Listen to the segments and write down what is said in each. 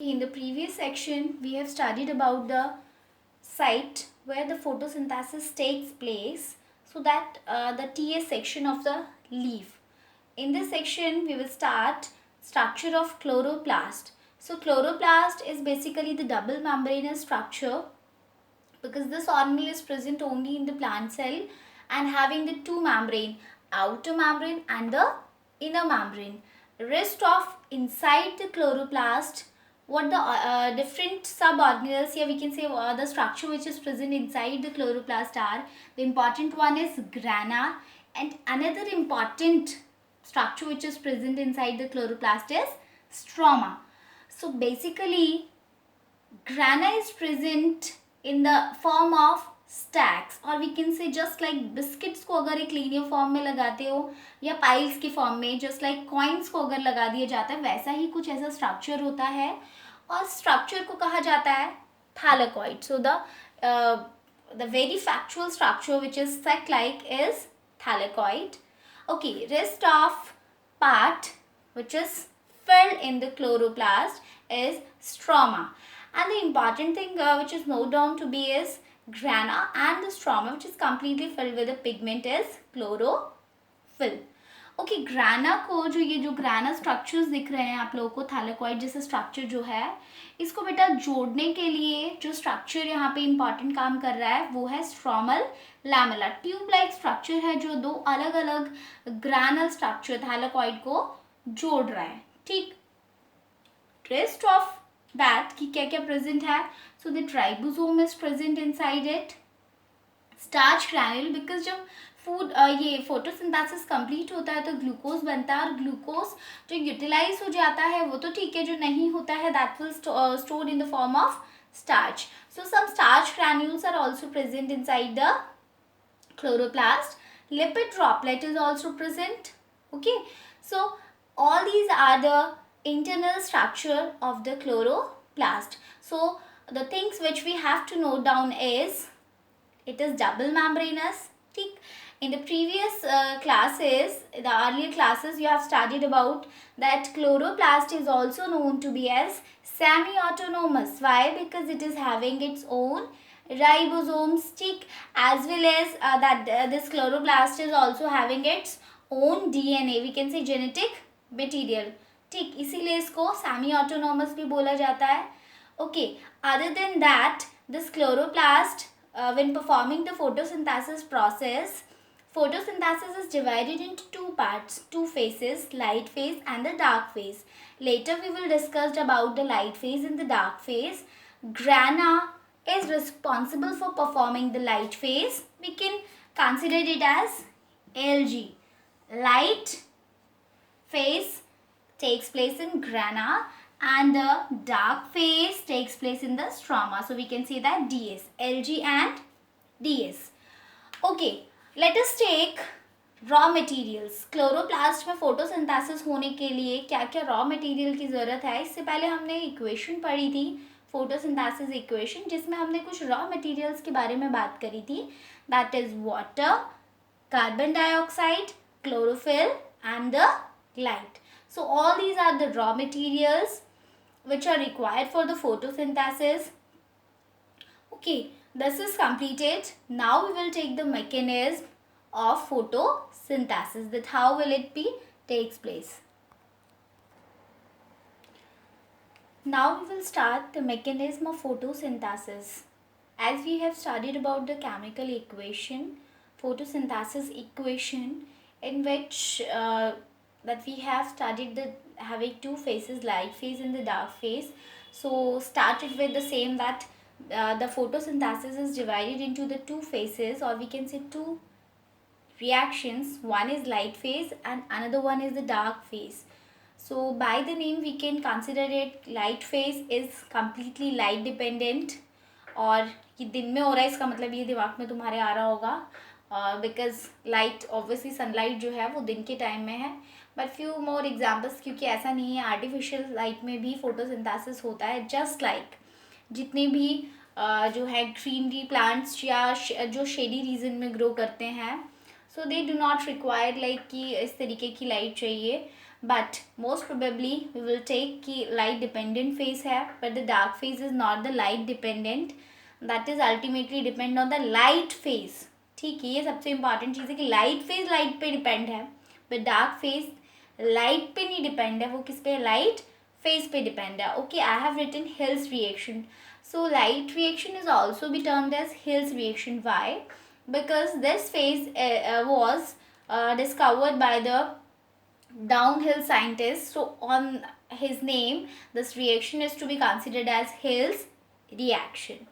In the previous section, we have studied about the site where the photosynthesis takes place, so that the TS section of the leaf. In this section, we will start structure of chloroplast. So chloroplast is basically the double membranous structure, because this organelle is present only in the plant cell and having the two membrane, outer membrane and the inner membrane. Rest of inside the chloroplast, what the different suborganelles here we can say the structure which is present inside the chloroplast are. The important one is grana, and another important structure which is present inside the chloroplast is stroma. So basically grana is present in the form of stacks, or we can say just like biscuits को अगर एक linear form में लगाते हो या piles के form में, just like coins को अगर लगा दिया जाता है, वैसा ही कुछ ऐसा structure होता है और structure को कहा जाता है thylakoid. So the very factual structure which is sac like is thylakoid. Okay, rest of part which is filled in the chloroplast is stroma. And the important thing which is noted down to be is grana, and the stroma which is completely filled with the pigment is chlorophyll. Okay ग्राना को जो ये जो ग्राना structures दिख रहे हैं आप लोगों को, थैलेकॉइड जैसा स्ट्रक्चर जो है, इसको बेटा जोड़ने के लिए जो स्ट्रक्चर यहाँ पे इंपॉर्टेंट काम कर रहा है वो है stromal lamella. Tube like structure है जो दो अलग अलग ग्रानल स्ट्रक्चर थैलेकॉइड को जोड़ रहा है. ठीक, रेस्ट ऑफ दैट कि क्या क्या प्रेजेंट है. So the ribosome is present inside it, starch granule, because जब फूड ये फोटोसिंथेसिस कंप्लीट होता है तो ग्लूकोज बनता है, और ग्लूकोज जो यूटिलाइज हो जाता है वो तो ठीक है, जो नहीं होता है that will stored in the form of starch. So some starch granules are also present inside the chloroplast. Lipid droplet is also present. Okay, so all these are the internal structure of the chloroplast. So the things which we have to note down is it is double membranous. In the previous classes, the earlier classes, you have studied about that chloroplast is also known to be as semi-autonomous. Why? Because it is having its own ribosomes, as well as this chloroplast is also having its own DNA, we can say genetic material. ठीक, इसीलिए इसको semi-autonomous भी बोला जाता है. Okay, other than that, this chloroplast when performing the photosynthesis process, photosynthesis is divided into two parts, two phases, light phase and the dark phase. Later we will discuss about the light phase and the dark phase. Grana is responsible for performing the light phase. We can consider it as Lg. Light phase takes place in grana and the dark phase takes place in the stroma. So we can say that DS, Lg and DS. Okay, let us take raw materials. Chloroplast में photosynthesis होने के लिए क्या क्या raw material की ज़रूरत है. इससे पहले हमने इक्वेशन पढ़ी थी, फोटोसिंथेसिस इक्वेशन, जिसमें हमने कुछ रॉ मटेरियल्स के बारे में बात करी थी. That is water, carbon dioxide, chlorophyll and the light. So all these are the raw materials which are required for the photosynthesis. Okay, this is completed. Now we will take the mechanism of photosynthesis, that how will it be takes place. Now we will start the mechanism of photosynthesis. As we have studied about the chemical equation, photosynthesis equation, in which that we have studied the having two phases, light phase and the dark phase. So started with the same that the photosynthesis is divided into the two phases, or we can say two reactions. One is light phase and another one is the dark phase. So by the name we can consider it light phase is completely light dependent, और ये दिन में हो रहा है इसका मतलब ये दिमाग में तुम्हारे आ रहा होगा, बिकॉज लाइट ऑब्वियसली सनलाइट जो है वो दिन के टाइम में है. बट फ्यू मोर एग्जाम्पल्स, क्योंकि ऐसा नहीं है, आर्टिफिशियल लाइट में भी फोटोसिंथेसिस होता है. जस्ट लाइक जितने भी जो है ग्रीनरी प्लांट्स या जो शेडी रीजन में ग्रो करते हैं, so they do not require like कि इस तरीके की लाइट चाहिए. but most probably we will take कि light dependent phase है, but the dark phase is not the light dependent, that is ultimately depend on the light phase. ठीक है, ये सबसे important चीज़ है कि light phase light पे depend है, but dark phase light पे नहीं depend है, वो किस पे, light phase पे depend है. Okay, I have written Hill's reaction. So light reaction is also be termed as Hill's reaction. Why? Because this phase was discovered by the downhill scientist. So on his name, this reaction is to be considered as Hill's reaction.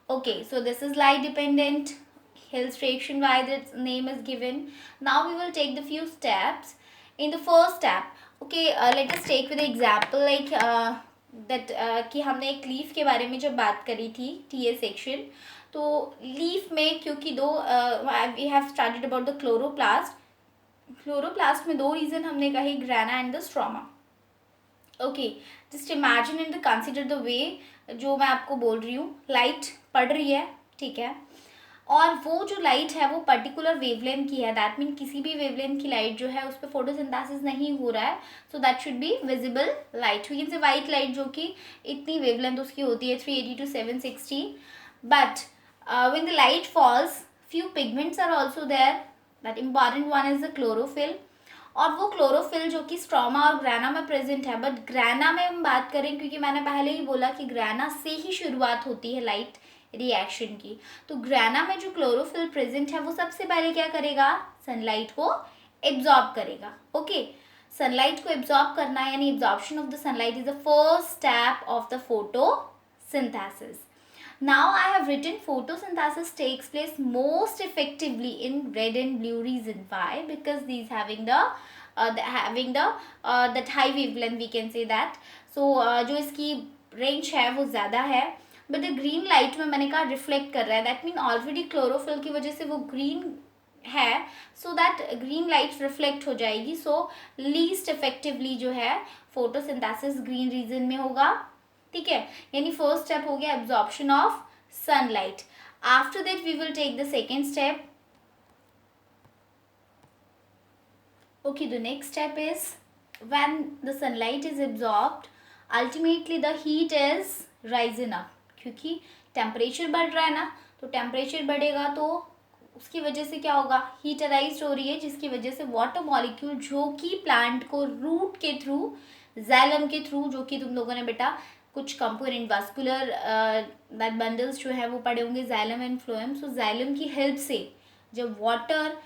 Okay, so this is light dependent Hill's reaction, why this name is given. Now we will take the few steps. In the first step, okay, let us take with the example like कि हमने एक leaf के बारे में जब बात करी थी टीए सेक्शन, तो लीफ में क्योंकि दो we have started about the chloroplast में दो रीजन हमने कही, grana and the stroma. Okay, just imagine and consider the way जो मैं आपको बोल रही हूँ. लाइट पड़ रही है, ठीक है, और वो जो लाइट है वो पर्टिकुलर वेवलेंथ की है. दैट मीन किसी भी वेवलेंथ की लाइट जो है उस पर फोटोसिंथेसिस नहीं हो रहा है, so that should be visible light. We can say white light जो कि इतनी वेवलेंथ उसकी होती है 380 to 760. But when the light falls, few pigments are also there. That important one is the chlorophyll, और वो क्लोरोफिल जो कि स्ट्रोमा और ग्राना में प्रेजेंट है. बट ग्राना में हम बात करें, क्योंकि मैंने पहले ही बोला कि ग्राना से ही शुरुआत होती है लाइट रिएक्शन की, तो ग्राना में जो क्लोरोफिल प्रेजेंट है वो सबसे पहले क्या करेगा, सनलाइट को एब्जॉर्ब करेगा. ओके, सनलाइट को एब्जॉर्ब करना यानी absorption of the sunlight is the first step of the photosynthesis. Now I have written photosynthesis takes place most effectively in red and blue region. Why? Because these having the that high wavelength, we can say that. So जो इसकी range है वो ज़्यादा है, but the green light में मैंने कहा reflect कर रहा है. That mean already chlorophyll की वजह से वो green है, so that green light reflect हो जाएगी. So least effectively जो है photosynthesis green region में होगा. ठीक है, यानी फर्स्ट स्टेप हो गया absorption of sunlight. After that we will take the second step. Okay, the next step is when the sunlight is absorbed, ultimately the heat is rising up. क्योंकि temperature बढ़ रहा है ना, तो टेम्परेचर बढ़ेगा तो उसकी वजह से क्या होगा, हीट अराइज हो रही है, जिसकी वजह से वाटर मॉलिक्यूल जो कि प्लांट को रूट के थ्रू, जाइलम के थ्रू, जो कि तुम लोगों ने बेटा कुछ कंपोनेंट वास्कुलर दैट बंडल्स जो है वो पड़े होंगे, xylem and phloem. So xylem की हेल्प से जब वाटर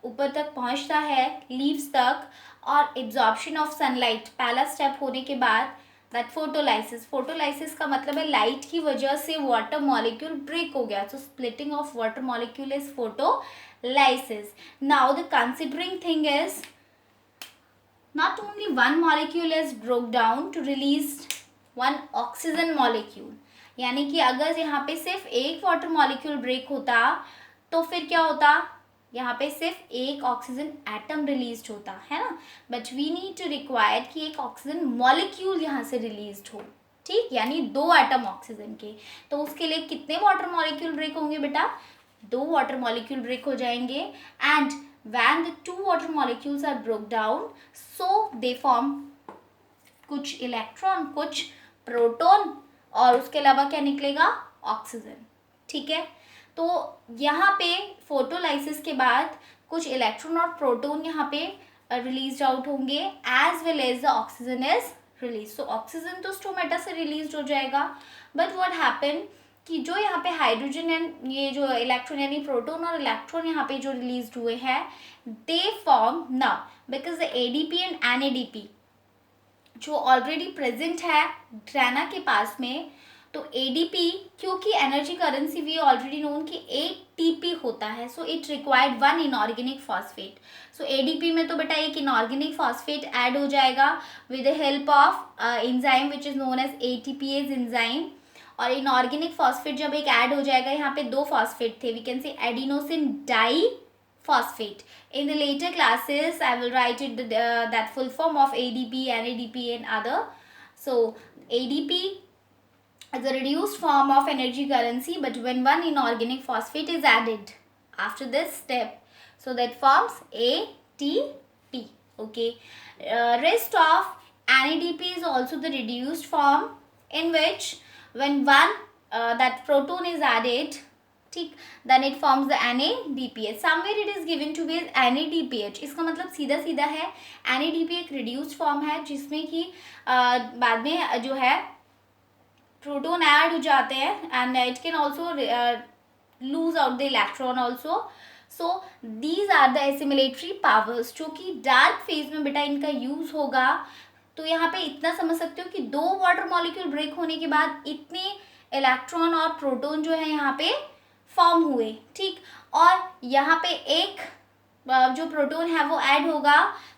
ऊपर तक पहुंचता है लीव्स तक, और एब्जॉर्प्शन ऑफ सनलाइट पहला स्टेप होने के बाद दैट फोटोलाइसिस का मतलब है लाइट की वजह से वाटर मॉलिक्यूल ब्रेक हो गया. So splitting of water molecule is photolysis. Now the considering thing is not only one molecule is broke down to release one oxygen molecule, यानी कि अगर यहाँ पे सिर्फ एक वाटर मॉलिक्यूल ब्रेक होता तो फिर क्या होता, यहाँ पे सिर्फ एक ऑक्सीजन एटम रिलीज होता है ना. But we need to require कि एक ऑक्सीजन मॉलिक्यूल यहाँ से रिलीज हो. ठीक, यानी दो एटम ऑक्सीजन के, तो उसके लिए कितने वाटर मॉलिक्यूल ब्रेक होंगे बेटा, दो वाटर मॉलिक्यूल ब्रेक हो जाएंगे. And when the two water molecules are broke down, so they form कुछ इलेक्ट्रॉन, कुछ प्रोटॉन, और उसके अलावा क्या निकलेगा, ऑक्सीजन. ठीक है, तो यहाँ पे फोटोलाइसिस के बाद कुछ इलेक्ट्रॉन और प्रोटॉन यहाँ पे रिलीज आउट होंगे, as well as the oxygen is release. So oxygen तो स्टोमेटा से रिलीज हो जाएगा, बट व्हाट हैपन कि जो यहाँ पे हाइड्रोजन एंड ये जो इलेक्ट्रॉन यानी प्रोटॉन और इलेक्ट्रॉन यहाँ पे जो रिलीज हुए हैं, they form now because the ADP and NADP जो ऑलरेडी प्रेजेंट है ग्राना के पास में, तो एडीपी क्योंकि energy currency we already known कि एटीपी होता है, so it required one inorganic phosphate. So ADP में तो बेटा एक इनऑर्गेनिक फॉस्फेट ऐड हो जाएगा with the help of enzyme which is known as ATPase enzyme. और इनऑर्गेनिक फॉस्फेट जब एक ऐड हो जाएगा, यहाँ पे दो फॉस्फेट थे, we can say adenosine di phosphate. In the later classes, I will write it that full form of ADP, NADP and other. So ADP is a reduced form of energy currency, but when one inorganic phosphate is added after this step, so that forms ATP. Okay. Rest of NADP is also the reduced form in which when one that proton is added, ठीक, then it forms the NADPH. Somewhere it is given to be as NADPH. इसका मतलब सीधा सीधा है NADP एक reduced form है जिसमें कि बाद में जो है प्रोटोन ऐड हो जाते हैं and it can also lose out the electron also. So these are the assimilatory powers जो कि डार्क फेज में बेटा इनका यूज होगा. तो यहाँ पे इतना समझ सकते हो कि दो वाटर मॉलिक्यूल ब्रेक होने के बाद इतने इलेक्ट्रॉन और प्रोटॉन जो है यहाँ पे फॉर्म हुए. ठीक, और यहाँ पे एक जो प्रोटॉन है वो ऐड होगा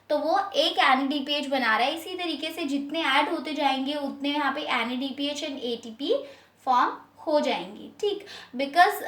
तो वो एक NADPH बना रहा है. इसी तरीके से जितने ऐड होते जाएंगे उतने यहाँ पे NADPH एंड ATP फॉर्म हो जाएंगी. ठीक, बिकॉज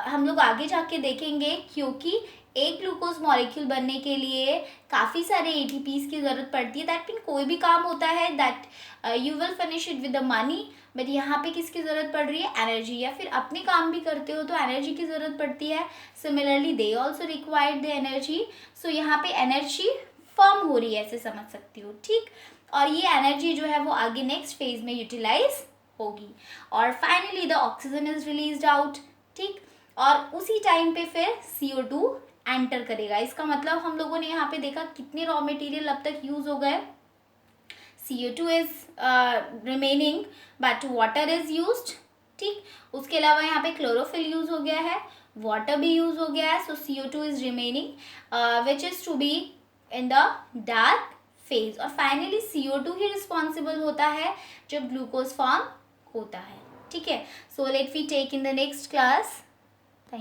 हम लोग आगे जाके देखेंगे क्योंकि एक ग्लूकोज मॉलिक्यूल बनने के लिए काफ़ी सारे ATPs की ज़रूरत पड़ती है. दैट मीन कोई भी काम होता है that you will finish it with the money, but यहाँ पे किसकी ज़रूरत पड़ रही है? एनर्जी. या फिर अपने काम भी करते हो तो एनर्जी की ज़रूरत पड़ती है. Similarly they also required the energy. So यहाँ पे एनर्जी फॉर्म हो रही है, ऐसे समझ सकती हो. ठीक, और ये एनर्जी जो है वो आगे नेक्स्ट फेज में यूटिलाइज होगी. और finally the oxygen is released out. ठीक, और उसी टाइम पे फिर CO2 एंटर करेगा. इसका मतलब हम लोगों ने यहाँ पे देखा कितने रॉ मटेरियल अब तक यूज हो गए. CO2 is remaining but water is used. ठीक, उसके अलावा यहाँ पे क्लोरोफिल यूज हो गया है, वाटर भी यूज हो गया है. So CO2 is remaining which is to be in the dark phase. और फाइनली CO2 ही रिस्पॉन्सिबल होता है जब ग्लूकोज फॉर्म होता है. ठीक है, so let we take in the next class